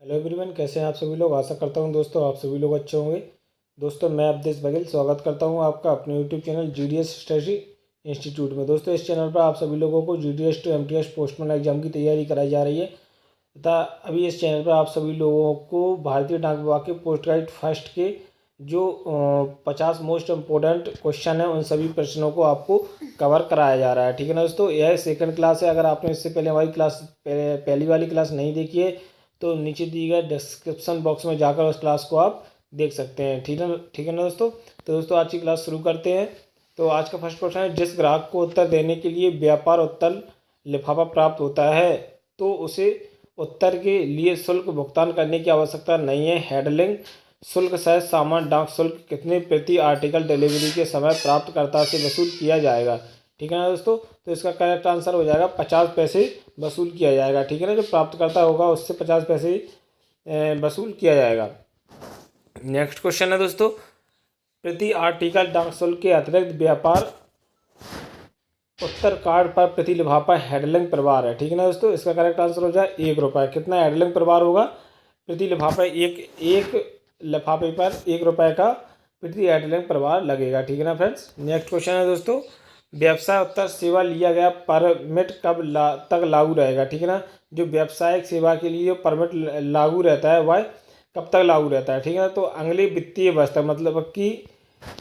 Hello everyone, कैसे हैं आप सभी लोग। आशा करता हूं दोस्तों आप सभी लोग अच्छे होंगे। दोस्तों मैं अवधेश बघेल स्वागत करता हूं आपका अपने YouTube channel GDS study institute में। दोस्तों इस चैनल पर आप सभी लोगों को GDS to MTS postman exam की तैयारी कराई जा रही है तथा अभी इस चैनल पर आप सभी लोगों को भारतीय डाक विभाग के पोस्ट ग्रेड फर्स्ट के जो 50 मोस्ट इम्पोर्टेंट क्वेश्चन हैं उन सभी प्रश्नों को आपको कवर कराया जा रहा है। ठीक है ना दोस्तों, यह सेकंड क्लास है। अगर आपने इससे पहले हमारी क्लास पहली वाली क्लास नहीं देखी है तो नीचे दिए गए डिस्क्रिप्शन बॉक्स में जाकर उस क्लास को आप देख सकते हैं। ठीक है ना दोस्तों। तो दोस्तों आज की क्लास शुरू करते हैं। तो आज का फर्स्ट क्वेश्चन है, जिस ग्राहक को उत्तर देने के लिए व्यापार उत्तर लिफाफा प्राप्त होता है तो उसे उत्तर के लिए शुल्क भुगतान करने की आवश्यकता नहीं है। हैंडलिंग शुल्क सहित सामान डाक शुल्क कितने प्रति आर्टिकल डिलीवरी के समय प्राप्तकर्ता से वसूल किया जाएगा। ठीक है ना दोस्तों। तो इसका करेक्ट आंसर हो जाएगा 50 पैसे वसूल किया जाएगा। ठीक है ना, जो प्राप्तकर्ता होगा उससे 50 पैसे वसूल किया जाएगा। नेक्स्ट क्वेश्चन है दोस्तों, प्रति आर्टिकल डाक शुल्क के अतिरिक्त व्यापार उत्तर कार्ड पर प्रति लिफाफा हैंडलिंग प्रभार है। ठीक है ना दोस्तों, इसका करेक्ट आंसर हो जाए 1 रुपये। कितना हैंडलिंग प्रभार होगा प्रति लिफाफा, एक लिफाफे पर 1 रुपये का प्रति हैंडलिंग प्रभार लगेगा। ठीक है ना फ्रेंड्स। नेक्स्ट क्वेश्चन है दोस्तों, व्यवसाय उत्तर सेवा लिया गया परमिट कब तक लागू रहेगा। ठीक है ना, जो व्यवसायिक सेवा के लिए परमिट लागू रहता है वह कब तक लागू रहता है। ठीक है ना, तो अगले वित्तीय वर्ष तक, मतलब कि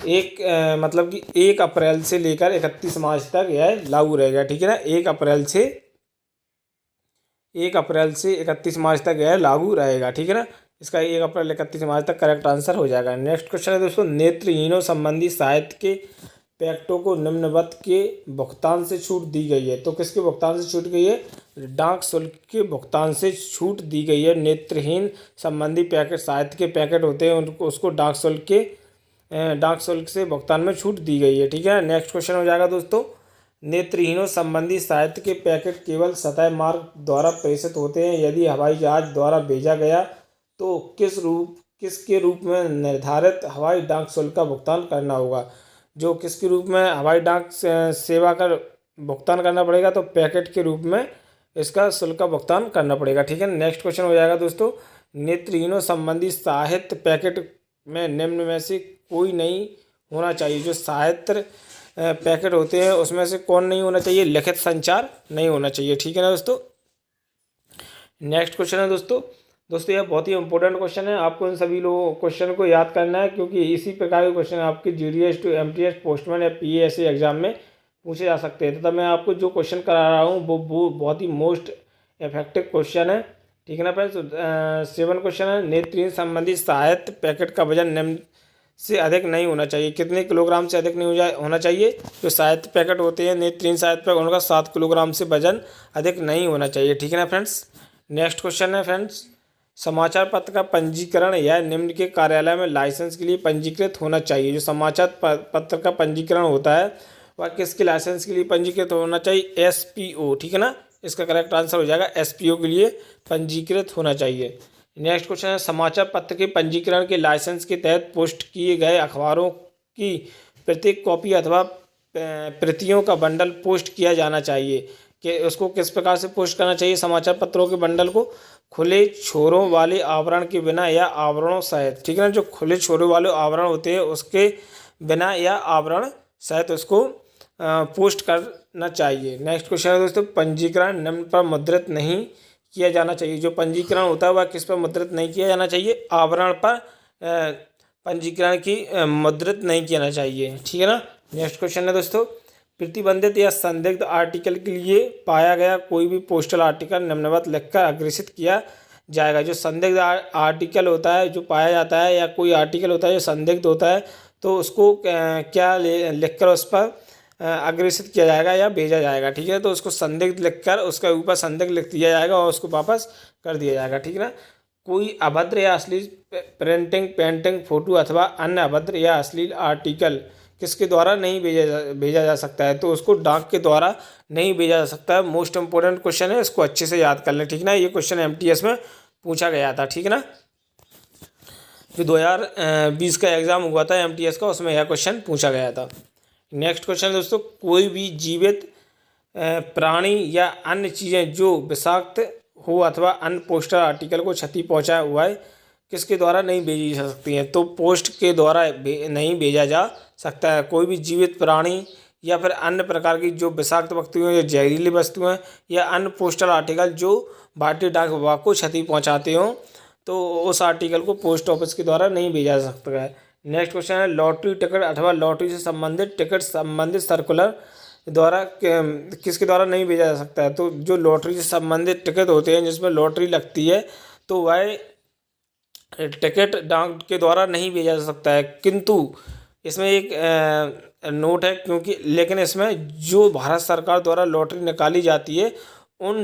1 अप्रैल से लेकर 31 मार्च तक यह लागू रहेगा। ठीक है ना, 1 अप्रैल से 31 मार्च तक यह लागू रहेगा। ठीक है ना, इसका 1 अप्रैल 31 मार्च तक करेक्ट आंसर हो जाएगा। नेक्स्ट क्वेश्चन है दोस्तों, नेत्रहीनों संबंधी साहित्य के पैक्टों को निम्नवत के भुगतान से छूट दी गई है। तो किसके भुगतान से छूट गई है? डाक शुल्क के भुगतान से छूट दी गई है। नेत्रहीन संबंधी पैकेट, साहित्य के पैकेट होते हैं उनको, उसको डाक शुल्क से भुगतान में छूट दी गई है। ठीक है। नेक्स्ट क्वेश्चन हो जाएगा दोस्तों, नेत्रहीनों संबंधी साहित्य के पैकेट केवल सतह मार्ग द्वारा प्रेषित होते हैं। यदि हवाई जहाज द्वारा भेजा गया तो किसके रूप में निर्धारित हवाई डाक शुल्क का भुगतान करना होगा। जो किसके रूप में हवाई डाक सेवा का भुगतान करना पड़ेगा, तो पैकेट के रूप में इसका शुल्क का भुगतान करना पड़ेगा। ठीक है। नेक्स्ट क्वेश्चन हो जाएगा दोस्तों, नेत्रहीनों संबंधी साहित्य पैकेट में निम्न में से कोई नहीं होना चाहिए। जो साहित्य पैकेट होते हैं उसमें से कौन नहीं होना चाहिए? लिखित संचार नहीं होना चाहिए। ठीक है ना दोस्तों। नेक्स्ट क्वेश्चन है दोस्तों यह बहुत ही इंपॉर्टेंट क्वेश्चन है। आपको इन सभी लोगों क्वेश्चन को याद करना है, क्योंकि इसी प्रकार के क्वेश्चन आपके जीडीएस टू एमटीएस पोस्टमैन या पीएससी एग्जाम में पूछे जा सकते हैं। तथा मैं आपको जो क्वेश्चन करा रहा हूँ वो बहुत ही मोस्ट इफेक्टिव क्वेश्चन है। ठीक है ना फ्रेंड्स। 7 क्वेश्चन है, नेत्रहीन संबंधी साहित्य पैकेट का वजन निम्न से अधिक नहीं होना चाहिए। कितने किलोग्राम से अधिक नहीं होना चाहिए? जो साहित्य पैकेट होते हैं नेत्रहीन साहित्य पैकेट, उनका 7 किलोग्राम से वजन अधिक नहीं होना चाहिए। ठीक है ना फ्रेंड्स। नेक्स्ट क्वेश्चन है फ्रेंड्स, समाचार पत्र का पंजीकरण या निम्न के कार्यालय में लाइसेंस के लिए पंजीकृत होना चाहिए। जो समाचार पत्र का पंजीकरण होता है वह किसके लाइसेंस के लिए पंजीकृत होना चाहिए? एसपीओ। ठीक है ना, इसका करेक्ट आंसर हो जाएगा एसपीओ के लिए पंजीकृत होना चाहिए। नेक्स्ट क्वेश्चन है, समाचार पत्र के पंजीकरण के लाइसेंस के तहत पोस्ट किए गए अखबारों की प्रत्येक कॉपी अथवा प्रतियों का बंडल पोस्ट किया जाना चाहिए। कि उसको किस प्रकार से पोस्ट करना चाहिए? समाचार पत्रों के बंडल को खुले छोरों वाले आवरण के बिना या आवरणों सहित। ठीक है ना, जो खुले छोरों वाले आवरण होते हैं उसके बिना या आवरण सहित उसको पोस्ट करना चाहिए। नेक्स्ट क्वेश्चन है दोस्तों, पंजीकरण निम्न पर मुद्रित नहीं किया जाना चाहिए। जो पंजीकरण होता है वह किस पर मुद्रित नहीं किया जाना चाहिए? आवरण पर पंजीकरण की मुद्रित नहीं किया जाना चाहिए। ठीक है ना। नेक्स्ट क्वेश्चन है दोस्तों, प्रतिबंधित या संदिग्ध आर्टिकल के लिए पाया गया कोई भी पोस्टल आर्टिकल निम्नवत लिखकर अग्रेषित किया जाएगा। जो संदिग्ध आर्टिकल होता है, जो पाया जाता है, या कोई आर्टिकल होता है जो संदिग्ध होता है, तो उसको क्या लिखकर उस पर अग्रेषित किया जाएगा या भेजा जाएगा। ठीक है, तो उसको संदिग्ध लिखकर उसके ऊपर संदिग्ध लिख दिया जाएगा और उसको वापस कर दिया जाएगा। ठीक है ना। कोई अभद्र या अश्लील प्रिंटिंग, पेंटिंग, फोटो अथवा अन्य अभद्र या अश्लील आर्टिकल किसके द्वारा नहीं भेजा जा सकता है? तो उसको डाक के द्वारा नहीं भेजा जा सकता है। मोस्ट इंपोर्टेंट क्वेश्चन है, इसको अच्छे से याद कर लें। ठीक है ना, ये क्वेश्चन एमटीएस में पूछा गया था। ठीक है ना, जो 2020 का एग्ज़ाम हुआ था एमटीएस का, उसमें यह क्वेश्चन पूछा गया था। नेक्स्ट क्वेश्चन दोस्तों, कोई भी जीवित प्राणी या अन्य चीज़ें जो विषाक्त हो अथवा अन्य पोस्टल आर्टिकल को क्षति पहुंचाया हुआ है किसके द्वारा नहीं भेजी जा सकती हैं? तो पोस्ट के द्वारा नहीं भेजा जा सकता है। कोई भी जीवित प्राणी या फिर अन्य प्रकार की जो विषाक्त वस्तुएं या जहरीली वस्तुएं या अन्य पोस्टल आर्टिकल जो भारतीय डाक विभाग को क्षति पहुंचाते हों, तो उस आर्टिकल को पोस्ट ऑफिस के द्वारा नहीं भेजा जा सकता है। नेक्स्ट क्वेश्चन है, लॉटरी टिकट अथवा लॉटरी से संबंधित टिकट संबंधित सर्कुलर द्वारा किसके द्वारा नहीं भेजा जा सकता है? तो जो लॉटरी से संबंधित टिकट होते हैं जिसमें लॉटरी लगती है, तो वह टिकट डाक के द्वारा नहीं भेजा जा सकता है। किंतु इसमें एक नोट है, क्योंकि लेकिन इसमें जो भारत सरकार द्वारा लॉटरी निकाली जाती है उन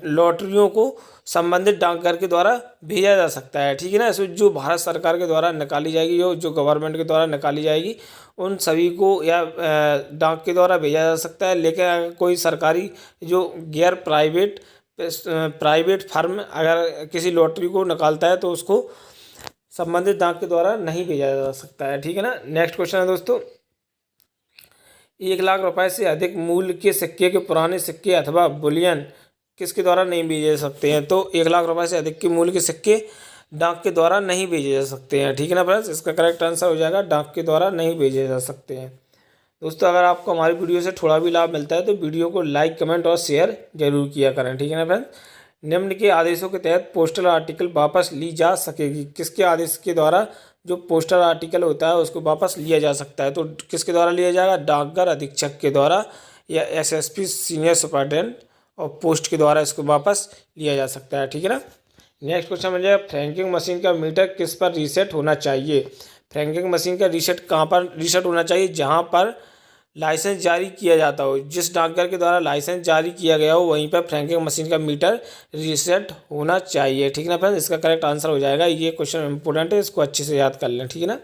लॉटरियों को संबंधित डाकघर के द्वारा भेजा जा सकता है, ठीक है ना। इसमें जो भारत सरकार के द्वारा निकाली जाएगी, जो गवर्नमेंट के द्वारा निकाली जाएगी, उन सभी को या डाक के द्वारा भेजा जा सकता है। लेकिन अगर कोई सरकारी जो गैर प्राइवेट फर्म अगर किसी लॉटरी को निकालता है तो उसको संबंधित डाक के द्वारा नहीं भेजा जा सकता है, ठीक है ना। नेक्स्ट क्वेश्चन है दोस्तों, 1 लाख रुपए से अधिक मूल्य के सिक्के के पुराने सिक्के अथवा बुलियन किसके द्वारा नहीं भेजे जा सकते हैं? तो 1 लाख रुपए से अधिक के मूल्य के सिक्के डाक के द्वारा नहीं भेजे जा सकते हैं, ठीक है ना फ्रेंड्स। इसका करेक्ट आंसर हो जाएगा डाक के द्वारा नहीं भेजे जा सकते हैं। दोस्तों अगर आपको हमारी वीडियो से थोड़ा भी लाभ मिलता है तो वीडियो को लाइक, कमेंट और शेयर जरूर किया करें, ठीक है ना फ्रेंड्स। निम्न के आदेशों के तहत पोस्टल आर्टिकल वापस ली जा सकेगी? किसके आदेश के द्वारा जो पोस्टल आर्टिकल होता है उसको वापस लिया जा सकता है? तो किसके द्वारा लिया जाएगा? डाकघर अधीक्षक के द्वारा या एसएसपी सीनियर सुपरिटेंडेंट और पोस्ट के द्वारा इसको वापस लिया जा सकता है, ठीक है ना। नेक्स्ट क्वेश्चन मिल जाएगा, फ्रैंकिंग मशीन का मीटर किस पर रीसेट होना चाहिए? फ्रैंकिंग मशीन का रीसेट कहाँ पर रीसेट होना चाहिए? जहाँ पर लाइसेंस जारी किया जाता हो, जिस डाकघर के द्वारा लाइसेंस जारी किया गया हो वहीं पर फ्रैंकिंग मशीन का मीटर रीसेट होना चाहिए, ठीक है ना फ्रेंड्स। इसका करेक्ट आंसर हो जाएगा, ये क्वेश्चन इंपॉर्टेंट है, इसको अच्छे से याद कर लें, ठीक है ना।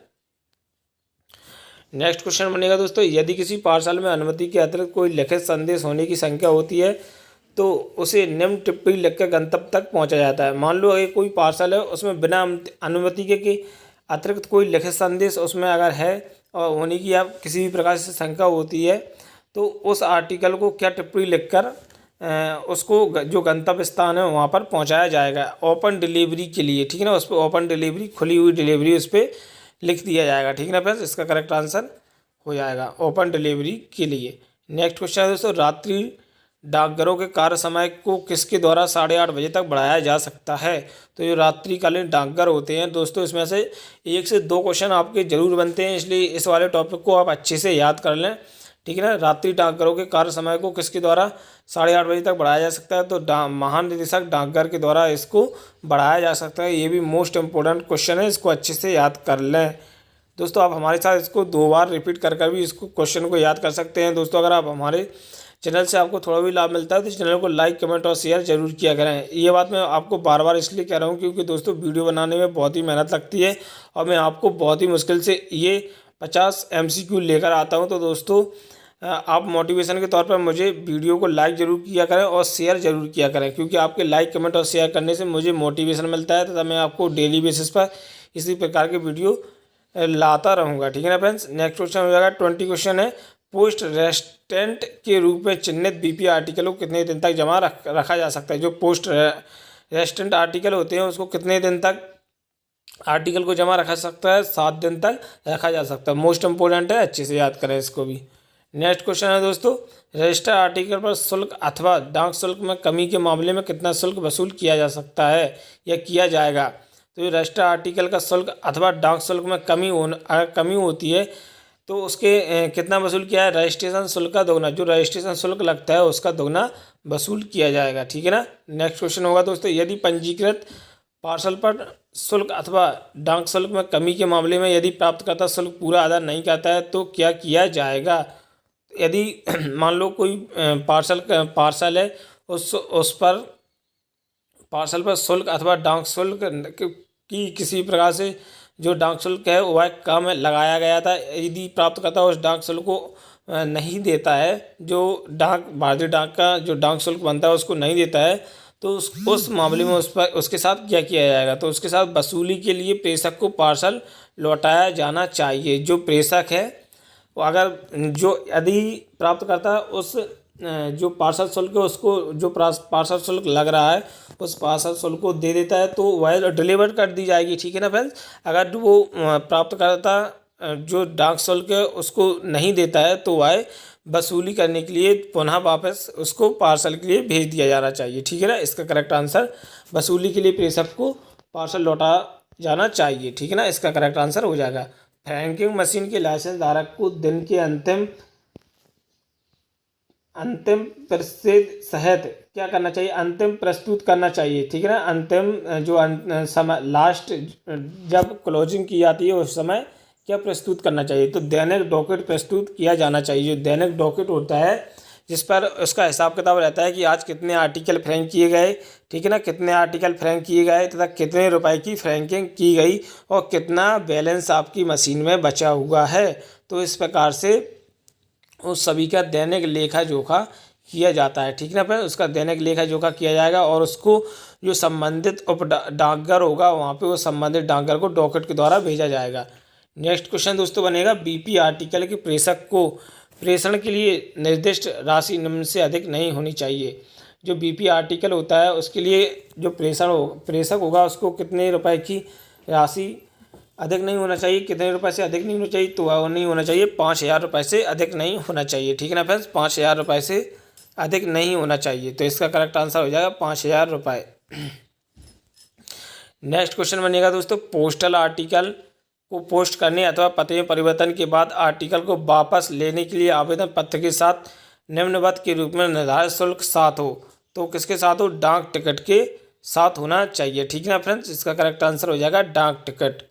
नेक्स्ट क्वेश्चन बनेगा दोस्तों, यदि किसी पार्सल में अनुमति के अतिरिक्त कोई लिखित संदेश होने की संख्या होती है तो उसे निम्न टिप्पणी लिखकर गंतव्य तक पहुंचा जाता है। मान लो अगर कोई पार्सल है उसमें बिना अनुमति के अतिरिक्त कोई लिखित संदेश उसमें अगर है और होने की या किसी भी प्रकार से शंका होती है तो उस आर्टिकल को क्या टिप्पणी लिखकर उसको जो गंतव्य स्थान है वहाँ पर पहुँचाया जाएगा ओपन डिलीवरी के लिए, ठीक है ना। उस पर ओपन डिलीवरी, खुली हुई डिलीवरी उस पर लिख दिया जाएगा, ठीक है ना फ्रेंड्स। इसका करेक्ट आंसर हो जाएगा ओपन डिलीवरी के लिए। नेक्स्ट क्वेश्चन है दोस्तों, रात्रि डाकघरों के कार्य समय को किसके द्वारा 8:30 बजे तक बढ़ाया जा सकता है? तो जो रात्रिकालीन डाकघर होते हैं दोस्तों, इसमें से 1 से 2 क्वेश्चन आपके जरूर बनते हैं, इसलिए इस वाले टॉपिक को आप अच्छे से याद कर लें, ठीक है ना। रात्रि डाकघरों के कार्य समय को किसके द्वारा 8:30 बजे तक बढ़ाया जा सकता है? तो महानिदेशक डाकघर के द्वारा इसको बढ़ाया जा सकता है। ये भी मोस्ट इंपॉर्टेंट क्वेश्चन है, इसको अच्छे से याद कर लें दोस्तों। आप हमारे साथ इसको 2 बार रिपीट कर भी इसको क्वेश्चन को याद कर सकते हैं। दोस्तों अगर आप हमारे चैनल से आपको थोड़ा भी लाभ मिलता है तो चैनल को लाइक, कमेंट और शेयर जरूर किया करें। ये बात मैं आपको बार बार इसलिए कह रहा हूँ क्योंकि दोस्तों वीडियो बनाने में बहुत ही मेहनत लगती है और मैं आपको बहुत ही मुश्किल से ये 50 MCQ लेकर आता हूँ। तो दोस्तों आप मोटिवेशन के तौर पर मुझे वीडियो को लाइक ज़रूर किया करें और शेयर ज़रूर किया करें, क्योंकि आपके लाइक, कमेंट और शेयर करने से मुझे मोटिवेशन मिलता है तथा मैं आपको डेली बेसिस पर इसी प्रकार के वीडियो लाता रहूँगा, ठीक है ना फ्रेंड्स। नेक्स्ट क्वेश्चन हो जाएगा 20 क्वेश्चन है, पोस्ट रेस्टेंट के रूप में चिन्हित BP आर्टिकल को कितने दिन तक जमा रखा जा सकता है? जो पोस्ट रेस्टेंट आर्टिकल होते हैं उसको कितने दिन तक आर्टिकल को जमा रखा सकता है? 7 दिन तक रखा जा सकता है। मोस्ट इंपोर्टेंट है, अच्छे से याद करें इसको भी। नेक्स्ट क्वेश्चन है दोस्तों, रजिस्टर आर्टिकल पर शुल्क अथवा डाक शुल्क में कमी के मामले में कितना शुल्क वसूल किया जा सकता है या किया जाएगा? तो ये रजिस्टर आर्टिकल का शुल्क अथवा डाक शुल्क में कमी होती है तो उसके कितना वसूल किया है? रजिस्ट्रेशन शुल्क का दोगुना, जो रजिस्ट्रेशन शुल्क लगता है उसका दोगुना वसूल किया जाएगा, ठीक है ना। नेक्स्ट क्वेश्चन होगा दोस्तों, यदि पंजीकृत पार्सल पर शुल्क अथवा डाक शुल्क में कमी के मामले में यदि प्राप्तकर्ता शुल्क पूरा अदा नहीं करता है तो क्या किया जाएगा? यदि मान लो कोई पार्सल है उस पर पार्सल पर शुल्क अथवा डाक शुल्क की किसी प्रकार से जो डाक शुल्क है वह कम लगाया गया था, यदि प्राप्तकर्ता उस डाक शुल्क को नहीं देता है, जो भारतीय डाक का जो डाक शुल्क बनता है उसको नहीं देता है, तो उस मामले में उसके साथ क्या किया जाएगा? तो उसके साथ वसूली के लिए प्रेषक को पार्सल लौटाया जाना चाहिए। जो प्रेषक है वो अगर जो यदि प्राप्तकर्ता उस जो पार्सल शुल्क है उसको, जो पार्सल शुल्क लग रहा है उस पार्सल शुल्क को दे देता है तो वह डिलीवर कर दी जाएगी। ठीक है ना फ्रेंड्स। अगर वो प्राप्तकर्ता जो डाक शुल्क है उसको नहीं देता है तो वह वसूली करने के लिए पुनः वापस उसको पार्सल के लिए भेज दिया जाना चाहिए। ठीक है ना। इसका करेक्ट आंसर वसूली के लिए प्रेषक को पार्सल लौटा जाना चाहिए। ठीक है ना। इसका करेक्ट आंसर हो जाएगा फ्रैंकिंग मशीन के लाइसेंस धारक को दिन के अंतिम प्रस्तुत सहित क्या करना चाहिए, अंतिम प्रस्तुत करना चाहिए। ठीक है ना। अंतिम जो समय लास्ट जब क्लोजिंग की जाती है उस समय क्या प्रस्तुत करना चाहिए, तो दैनिक डॉकेट प्रस्तुत किया जाना चाहिए। जो दैनिक डॉकेट होता है जिस पर उसका हिसाब किताब रहता है कि आज कितने आर्टिकल फ्रैंक किए गए। ठीक है ना। कितने आर्टिकल फ्रैंक किए गए तथा कितने रुपए की फ्रैंकिंग की गई और कितना बैलेंस आपकी मशीन में बचा हुआ है। तो इस प्रकार से उस सभी का दैनिक लेखा जोखा किया जाता है। ठीक है ना फ्रेंड। उसका दैनिक लेखा जोखा किया जाएगा और उसको जो संबंधित उप डाकघर होगा वहाँ पे वो संबंधित डाकघर को डॉकेट के द्वारा भेजा जाएगा। नेक्स्ट क्वेश्चन दोस्तों बनेगा, बीपी आर्टिकल के प्रेषक को प्रेषण के लिए निर्दिष्ट राशि निम्न से अधिक नहीं होनी चाहिए। जो बीपी आर्टिकल होता है उसके लिए जो प्रेषक होगा उसको कितने रुपए की राशि अधिक नहीं होना चाहिए, कितने रुपए से अधिक नहीं होना चाहिए, तो वह नहीं होना चाहिए 5,000 रुपये से अधिक नहीं होना चाहिए। ठीक है ना फ्रेंड्स। 5,000 रुपये से अधिक नहीं होना चाहिए। तो इसका करेक्ट आंसर हो जाएगा 5,000 रुपये। नेक्स्ट क्वेश्चन बनेगा दोस्तों, पोस्टल आर्टिकल को पोस्ट करने अथवा पते में परिवर्तन के बाद आर्टिकल को वापस लेने के लिए आवेदन पत्र के साथ निम्नवत के रूप में निर्धारित शुल्क साथ हो। तो किसके साथ हो, डाक टिकट के साथ होना चाहिए। ठीक है ना फ्रेंड्स। इसका करेक्ट आंसर हो जाएगा डाक टिकट।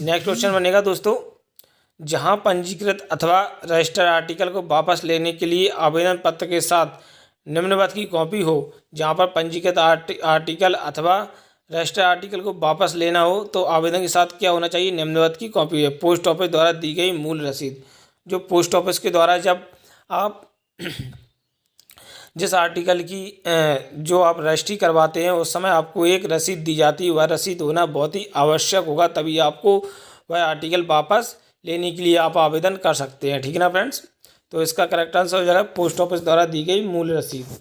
नेक्स्ट क्वेश्चन बनेगा दोस्तों, जहां पंजीकृत अथवा रजिस्टर्ड आर्टिकल को वापस लेने के लिए आवेदन पत्र के साथ निम्नवत की कॉपी हो। जहां पर पंजीकृत आर्टिकल अथवा रजिस्टर्ड आर्टिकल को वापस लेना हो तो आवेदन के साथ क्या होना चाहिए, निम्नवत की कॉपी है। पोस्ट ऑफिस द्वारा दी गई मूल रसीद। जो पोस्ट ऑफिस के द्वारा जब आप जिस आर्टिकल की जो आप रजिस्ट्री करवाते हैं उस समय आपको एक रसीद दी जाती है, वह रसीद होना बहुत ही आवश्यक होगा, तभी आपको वह आर्टिकल वापस लेने के लिए आप आवेदन कर सकते हैं। ठीक है ना फ्रेंड्स। तो इसका करेक्ट आंसर हो जाएगा पोस्ट ऑफिस द्वारा दी गई मूल रसीद।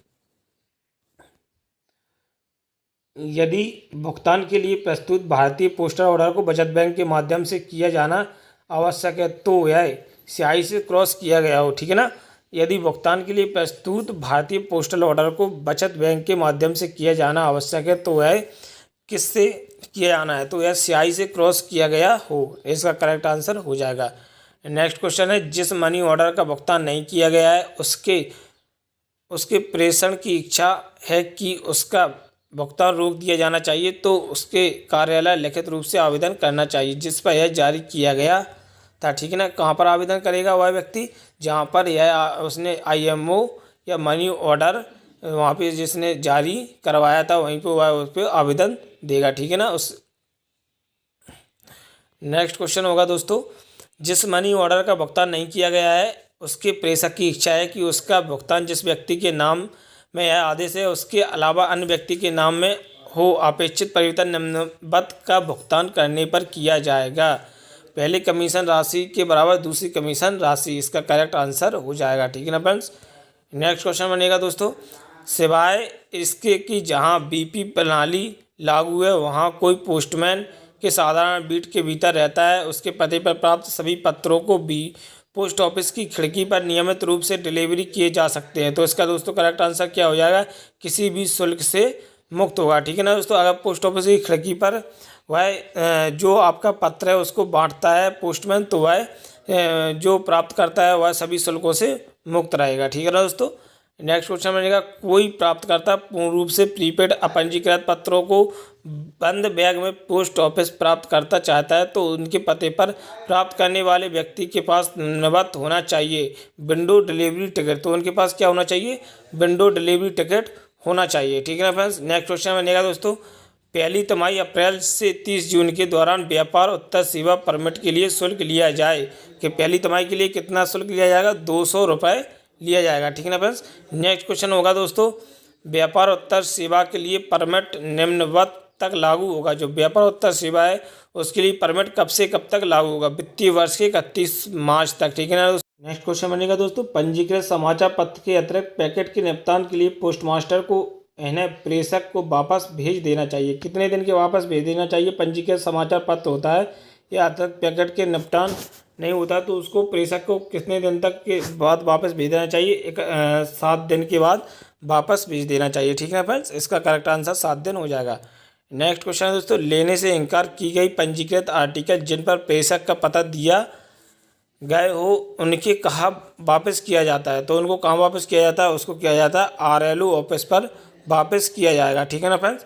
यदि भुगतान के लिए प्रस्तुत भारतीय पोस्टल ऑर्डर को बचत बैंक के माध्यम से किया जाना आवश्यक है तो यह स्याही से क्रॉस किया गया हो। ठीक है ना। यदि भुगतान के लिए प्रस्तुत भारतीय पोस्टल ऑर्डर को बचत बैंक के माध्यम से किया जाना आवश्यक है तो वह किससे किया जाना है, तो यह स्याही से क्रॉस किया गया हो। इसका करेक्ट आंसर हो जाएगा। नेक्स्ट क्वेश्चन है, जिस मनी ऑर्डर का भुगतान नहीं किया गया है उसके प्रेषण की इच्छा है कि उसका भुगतान रोक दिया जाना चाहिए तो उसके कार्यालय लिखित रूप से आवेदन करना चाहिए जिस पर यह जारी किया गया था। ठीक है ना। कहाँ पर आवेदन करेगा वह व्यक्ति, जहाँ पर यह उसने IMO या मनी ऑर्डर वहाँ पे जिसने जारी करवाया था वहीं पे वह उस पर आवेदन देगा। ठीक है ना। उस नेक्स्ट क्वेश्चन होगा दोस्तों, जिस मनी ऑर्डर का भुगतान नहीं किया गया है उसके प्रेषक की इच्छा है कि उसका भुगतान जिस व्यक्ति के नाम में यह आदेश है उसके अलावा अन्य व्यक्ति के नाम में हो, अपेक्षित परिवर्तन निम्नवत का भुगतान करने पर किया जाएगा। पहली कमीशन राशि के बराबर दूसरी कमीशन राशि। इसका करेक्ट आंसर हो जाएगा। ठीक है ना फ्रेंड्स। नेक्स्ट क्वेश्चन बनेगा दोस्तों, सिवाय इसके कि जहां BP प्रणाली लागू है वहां कोई पोस्टमैन के साधारण बीट के भीतर रहता है उसके पते पर प्राप्त सभी पत्रों को भी पोस्ट ऑफिस की खिड़की पर नियमित रूप से डिलीवरी किए जा सकते हैं। तो इसका दोस्तों करेक्ट आंसर क्या हो जाएगा, किसी भी शुल्क से मुक्त होगा। ठीक है ना दोस्तों। अगर पोस्ट ऑफिस की खिड़की पर वह जो आपका पत्र है उसको बांटता है पोस्टमैन तो वह जो प्राप्त करता है वह सभी शुल्कों से मुक्त रहेगा। ठीक है ना दोस्तों। नेक्स्ट क्वेश्चन बनेगा, कोई प्राप्तकर्ता पूर्ण रूप से प्रीपेड अपंजीकृत पत्रों को बंद बैग में पोस्ट ऑफिस प्राप्त करता चाहता है तो उनके पते पर प्राप्त करने वाले व्यक्ति के पास निम्नवत होना चाहिए, विंडो डिलीवरी टिकट। तो उनके पास क्या होना चाहिए, विंडो डिलीवरी टिकट होना चाहिए। ठीक है ना फ्रेंड्स। नेक्स्ट क्वेश्चन बनेगा दोस्तों, पहली तिमाही अप्रैल से 30 जून के दौरान व्यापार उत्तर सेवा परमिट के लिए शुल्क लिया जाए कि पहली तिमाही के लिए कितना शुल्क लिया जाएगा, 200 रुपये लिया जाएगा। ठीक है ना फ्रेंड्स। नेक्स्ट क्वेश्चन होगा दोस्तों, व्यापार उत्तर सेवा के लिए परमिट निम्नवत तक लागू होगा। जो व्यापार उत्तर सेवा है उसके लिए परमिट कब से कब तक लागू होगा, वित्तीय वर्ष के 31 मार्च तक। ठीक है ना। नेक्स्ट क्वेश्चन बनेगा दोस्तों, पंजीकृत समाचार पत्र के अतिरिक्त पैकेट के निपटान के लिए पोस्टमास्टर को इन्हें प्रेषक को वापस भेज देना चाहिए। कितने दिन के वापस भेज देना चाहिए? पंजीकृत समाचार पत्र होता है या अतिरिक्त पैकेट के निपटान नहीं होता तो उसको प्रेषक को कितने दिन तक के बाद वापस भेज देना चाहिए? 7 दिन के बाद वापस भेज देना चाहिए। ठीक है फ्रेंड्स, इसका करेक्ट आंसर 7 दिन हो जाएगा। नेक्स्ट क्वेश्चन है दोस्तों, लेने से इनकार की गई पंजीकृत आर्टिकल जिन पर प्रेषक का पता दिया गए हो उनके कहाँ वापस किया जाता है? तो उनको कहाँ वापस किया जाता है? उसको किया जाता है आरएलओ ऑफिस पर वापस किया जाएगा। ठीक है ना फ्रेंड्स।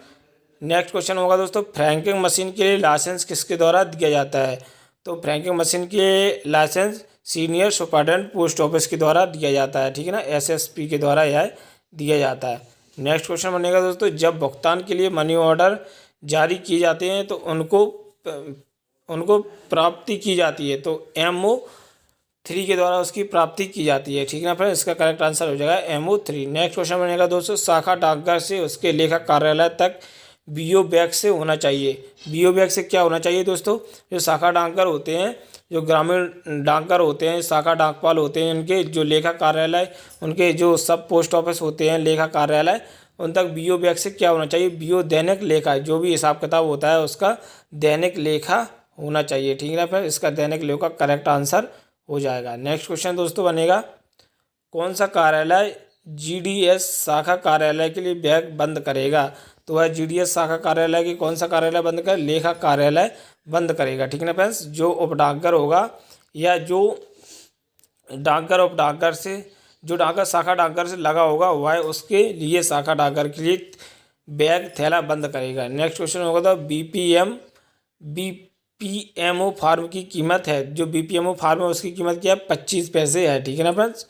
नेक्स्ट क्वेश्चन होगा दोस्तों, फ्रैंकिंग मशीन के लिए लाइसेंस किसके द्वारा दिया जाता है? तो फ्रैंकिंग मशीन के licence senior superintendent post office के द्वारा दिया जाता है। ठीक है ना, एसएसपी के द्वारा यह दिया जाता है। नेक्स्ट क्वेश्चन बनेगा दोस्तों, जब भुगतान के लिए मनी ऑर्डर जारी किए जाते हैं तो उनको प्राप्ति की जाती है तो MO3 के द्वारा उसकी प्राप्ति की जाती है। ठीक है ना फ्रेंड्स, इसका करेक्ट आंसर हो जाएगा MO3। नेक्स्ट क्वेश्चन बनेगा दोस्तों, शाखा डाकघर से उसके लेखा कार्यालय तक BO बैग से होना चाहिए। BO बैग से क्या होना चाहिए दोस्तों? जो शाखा डाकघर होते हैं, जो ग्रामीण डाकघर होते हैं, शाखा डाकपाल होते हैं, उनके जो लेखा कार्यालय, उनके जो सब पोस्ट ऑफिस होते हैं लेखा कार्यालय, उन तक BO बैग से क्या होना चाहिए? BO दैनिक लेखा, जो भी हिसाब किताब होता है उसका दैनिक लेखा होना चाहिए। ठीक है ना फ्रेंड्स, इसका दैनिक लेखा करेक्ट आंसर हो जाएगा। नेक्स्ट क्वेश्चन दोस्तों बनेगा, कौन सा कार्यालय GDS शाखा कार्यालय के लिए बैग बंद करेगा? तो वह GDS शाखा कार्यालय की कौन सा कार्यालय बंद करेगा? लेखा कार्यालय बंद करेगा। ठीक है ना फ्रेंड्स, जो उपडाकघर होगा या जो डाकघर उपडाकघर से, जो डाकघर शाखा डाकघर से लगा होगा वह उसके लिए शाखा डाकघर के लिए बैग थैला बंद करेगा। नेक्स्ट क्वेश्चन होगा तो BPMO फार्म की कीमत है, जो BPMO फार्म है उसकी कीमत क्या है? 25 पैसे है। ठीक है ना फ्रेंड्स।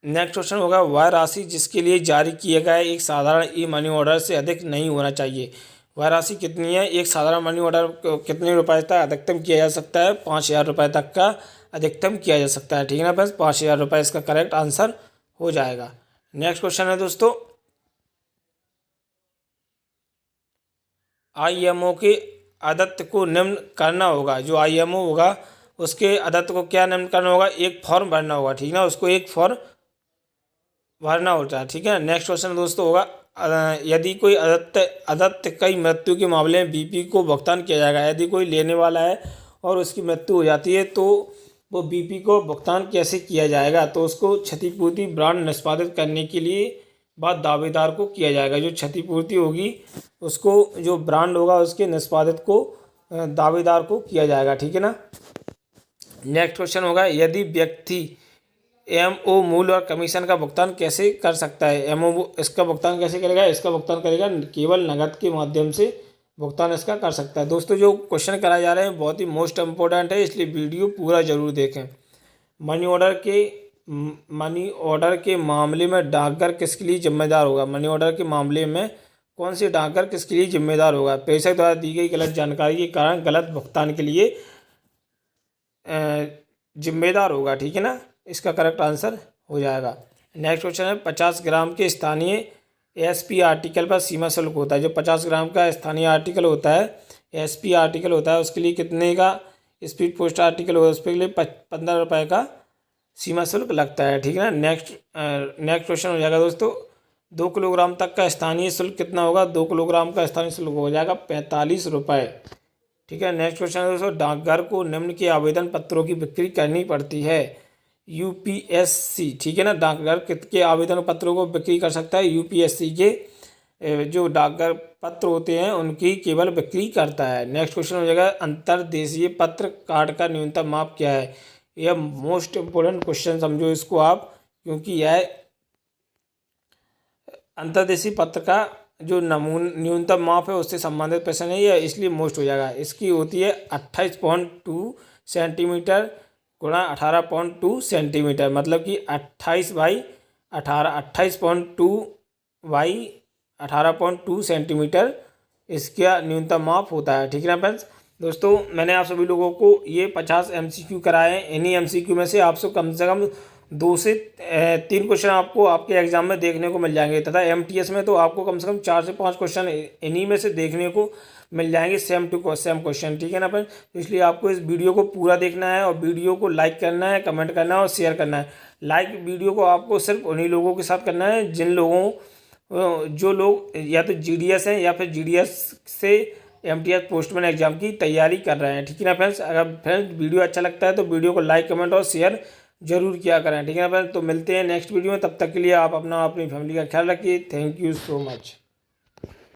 नेक्स्ट क्वेश्चन होगा, वह राशि जिसके लिए जारी किया गया एक साधारण ई मनी ऑर्डर से अधिक नहीं होना चाहिए। वह राशि कितनी है? एक साधारण मनी ऑर्डर कितने रुपए तक अधिकतम किया जा सकता है? 5,000 रुपये तक का अधिकतम किया जा सकता है। ठीक है ना फ्रेंड्स, 5,000 रुपये इसका करेक्ट आंसर हो जाएगा। नेक्स्ट क्वेश्चन है दोस्तों, IMO के अदत्त को निम्न करना होगा। जो IMO होगा उसके अदत्त को क्या निम्न करना होगा? एक फॉर्म भरना होगा। ठीक है ना, उसको एक फॉर्म भरना होता है। ठीक है। नेक्स्ट क्वेश्चन दोस्तों होगा, यदि कोई अदत्त कई मृत्यु के मामले में BP को भुगतान किया जाएगा। यदि कोई लेने वाला है और उसकी मृत्यु हो जाती है तो वो BP को भुगतान कैसे किया जाएगा? तो उसको क्षतिपूर्ति ब्रांड निष्पादित करने के लिए बाद दावेदार को किया जाएगा। जो क्षतिपूर्ति होगी उसको, जो ब्रांड होगा उसके निष्पादित को दावेदार को किया जाएगा। ठीक है ना। नेक्स्ट क्वेश्चन होगा, यदि व्यक्ति MO मूल्य और कमीशन का भुगतान कैसे कर सकता है? MO इसका भुगतान कैसे करेगा? इसका भुगतान करेगा केवल नकद के माध्यम से भुगतान इसका कर सकता है। दोस्तों जो क्वेश्चन कराए जा रहे हैं बहुत ही मोस्ट इम्पोर्टेंट है, इसलिए वीडियो पूरा जरूर देखें। मनी ऑर्डर के मामले में डाकघर किसके लिए जिम्मेदार होगा? मनी ऑर्डर के मामले में कौन सी डाकघर किसके लिए जिम्मेदार होगा? प्रेषक द्वारा दी गई गलत जानकारी के कारण गलत भुगतान के लिए जिम्मेदार होगा। ठीक है ना, इसका करेक्ट आंसर हो जाएगा। नेक्स्ट क्वेश्चन है, 50 ग्राम के स्थानीय SP आर्टिकल पर सीमा शुल्क होता है। जो 50 ग्राम का स्थानीय आर्टिकल होता है, SP आर्टिकल होता है, उसके लिए कितने का स्पीड पोस्ट आर्टिकल होगा उसके लिए 15 रुपये का सीमा शुल्क लगता है। ठीक है ना। नेक्स्ट क्वेश्चन हो जाएगा दोस्तों, 2 किलोग्राम तक का स्थानीय शुल्क कितना होगा? 2 किलोग्राम का स्थानीय शुल्क हो जाएगा 45 रुपये। ठीक है। नेक्स्ट क्वेश्चन है दोस्तों, डाकघर को निम्न के आवेदन पत्रों की बिक्री करनी पड़ती है। UPSC, ठीक है ना, डाकघर के आवेदन पत्रों को बिक्री कर सकता है। UPSC के जो डाकघर पत्र होते हैं उनकी केवल बिक्री करता है। नेक्स्ट क्वेश्चन हो जाएगा, अंतर्देशीय पत्र कार्ड का न्यूनतम माप क्या है? यह मोस्ट इम्पोर्टेंट क्वेश्चन समझो इसको आप, क्योंकि यह अंतर्देशीय पत्र का जो न्यूनतम माप है उससे संबंधित प्रश्न है, यह इसलिए मोस्ट हो जाएगा। इसकी होती है 28.2 सेंटीमीटर गुणा 18.2 सेंटीमीटर, मतलब कि 28/18 बाई 18.2 सेंटीमीटर इसका न्यूनतम माप होता है। ठीक है ना फ्रेंड्स। दोस्तों मैंने आप सभी लोगों को ये 50 MCQ कराए हैं। इन्हीं MCQ में से आपसे कम 2 से 3 क्वेश्चन आपको आपके एग्जाम में देखने को मिल जाएंगे, तथा एमटीएस में तो आपको कम से कम 4 से 5 क्वेश्चन इन्हीं में से देखने को मिल जाएंगे, सेम टू सेम क्वेश्चन, ठीक है ना फ्रेंड्स। तो इसलिए आपको इस वीडियो को पूरा देखना है और वीडियो को लाइक करना है, कमेंट करना है और शेयर करना है। लाइक वीडियो को आपको सिर्फ उन्हीं लोगों के साथ करना है जिन लोगों जो लोग या तो जीडीएस हैं या फिर जीडीएस से एमटीएस पोस्टमैन एग्जाम की तैयारी कर रहे हैं, ठीक है ना फ्रेंड्स। अगर फ्रेंड्स वीडियो अच्छा लगता है तो वीडियो को लाइक कमेंट और शेयर जरूर किया करें, ठीक है ना फ्रेंड्स। तो मिलते हैं नेक्स्ट वीडियो में, तब तक के लिए आप अपनी फैमिली का ख्याल रखिए। Thank you so much.